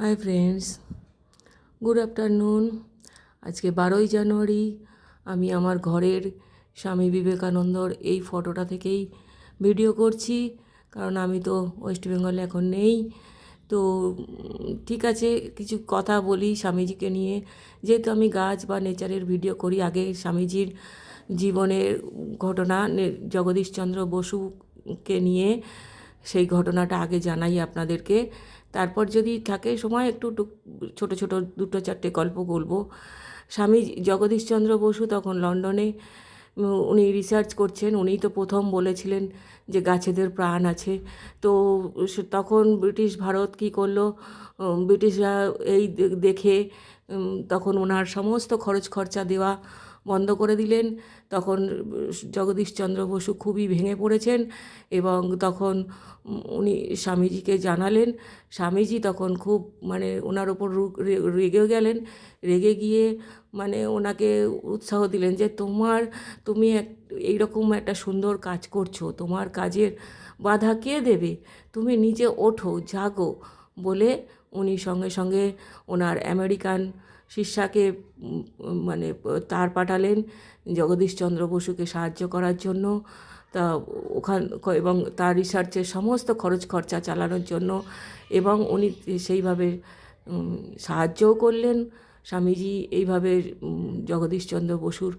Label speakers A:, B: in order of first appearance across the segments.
A: Hi friends, good afternoon. আজকে 12ই জানুয়ারি। আমি আমার ঘরের স্বামী বিবেকানন্দর এই ফটোটা থেকেই ভিডিও করছি, কারণ আমি তো ওয়েস্ট বেঙ্গলে এখন নেই। তো ঠিক আছে, কিছু কথা বলি স্বামীজিকে নিয়ে। যেহেতু আমি গাছ বা নেচারের ভিডিও করি, আগে স্বামীজির জীবনের ঘটনা জগদীশচন্দ্র বসুকে নিয়ে সেই ঘটনাটা আগে জানাই আপনাদেরকে। তারপর যদি থাকে সময় একটু ছোট ছোট দুটো চারটে গল্প বলবো। স্বামী জগদীশচন্দ্র বসু তখন লন্ডনে উনি রিসার্চ করছেন। উনিই তো প্রথম বলেছিলেন যে গাছেদের প্রাণ আছে। তো তখন ব্রিটিশ ভারত কী করলো, ব্রিটিশরা এই দেখে তখন ওনার সমস্ত খরচ খরচা দেওয়া বন্ধ করে দিলেন। তখন জগদীশচন্দ্র বসু খুবই ভেঙে পড়েছেন এবং তখন উনি স্বামীজিকে জানালেন। স্বামীজি তখন খুব ওনার ওপর রেগে গেলেন। রেগে গিয়ে ওনাকে উৎসাহ দিলেন যে তুমি এইরকম একটা সুন্দর কাজ করছো, তোমার কাজের বাধা কে দেবে, তুমি নিজে ওঠো, জাগো বলে উনি সঙ্গে সঙ্গে ওনার আমেরিকান শিষ্যাকে তার পাঠালেন জগদীশচন্দ্র বসুকে সাহায্য করার জন্য। তা এবং তার রিসার্চের সমস্ত খরচ খরচা চালানোর জন্য, এবং উনি সেইভাবে সাহায্যও করলেন। স্বামীজি এইভাবে জগদীশচন্দ্র বসুর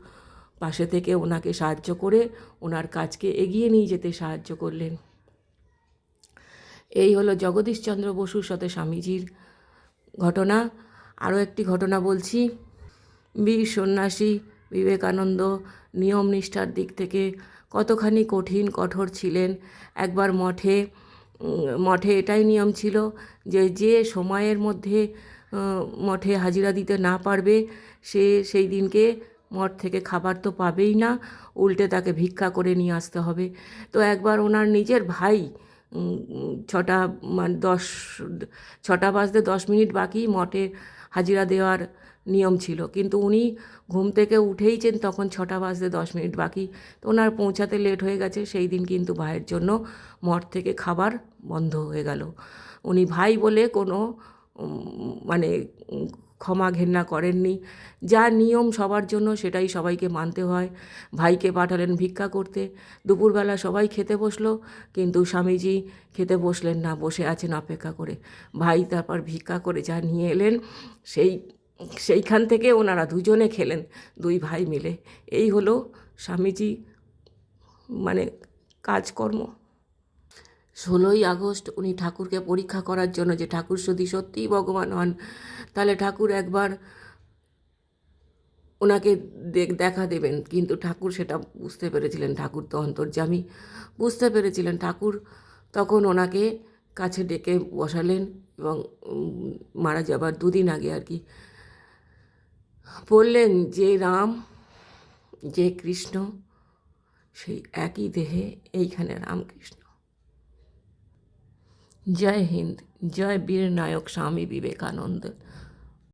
A: পাশে থেকে ওনাকে সাহায্য করে ওনার কাজকে এগিয়ে নিয়ে যেতে সাহায্য করলেন। এই হলো জগদীশচন্দ্র বসুর সাথে স্বামীজির ঘটনা। আরও একটি ঘটনা বলছি। বীর সন্ন্যাসী বিবেকানন্দ নিয়ম নিষ্ঠার দিক থেকে কতখানি কঠিন কঠোর ছিলেন। একবার মঠে এটাই নিয়ম ছিল যে যে সময়ের মধ্যে মঠে হাজিরা দিতে না পারবে সে সেই দিনকে মঠ থেকে খাবার তো পাবেই না, উল্টে তাকে ভিক্ষা করে নিয়ে আসতে হবে। তো একবার ওনার নিজের ভাই 6টা বাজতে 10 মিনিট বাকি মঠে হাজিরা দেওয়ার নিয়ম ছিল, কিন্তু উনি ঘুম থেকে উঠেইছেন তখন 6টা বাজতে 10 মিনিট বাকি। তো ওনার পৌঁছাতে লেট হয়ে গেছে। সেই দিন কিন্তু ভাইয়ের জন্য মঠ থেকে খাবার বন্ধ হয়ে গেল। উনি ভাই বলে কোনো ক্ষমা ঘেন্না করেননি। যা নিয়ম সবার জন্য সেটাই সবাইকে মানতে হয়। ভাইকে পাঠালেন ভিক্ষা করতে। দুপুরবেলা সবাই খেতে বসলো, কিন্তু স্বামীজি খেতে বসলেন না, বসে আছেন অপেক্ষা করে। ভাই তারপর ভিক্ষা করে যা নিয়ে এলেন সেইখান থেকে ওনারা দুজনে খেলেন, দুই ভাই মিলে। এই হলো স্বামীজি কাজকর্ম। 16ই আগস্ট উনি ঠাকুরকে পরীক্ষা করার জন্য, যে ঠাকুর যদি সত্যিই ভগবান হন তাহলে ঠাকুর একবার ওনাকে দেখা দেবেন। কিন্তু ঠাকুর সেটা বুঝতে পেরেছিলেন, ঠাকুর তো অন্তর্যামী, বুঝতে পেরেছিলেন। ঠাকুর তখন ওনাকে কাছে ডেকে বসালেন এবং মারা যাবার 2 দিন আগে আর কি বললেন যে রাম, যে কৃষ্ণ, সেই একই দেহে এইখানে রামকৃষ্ণ। জয় হিন্দ, জয় বীর নায়ক স্বামী বিবেকানন্দ।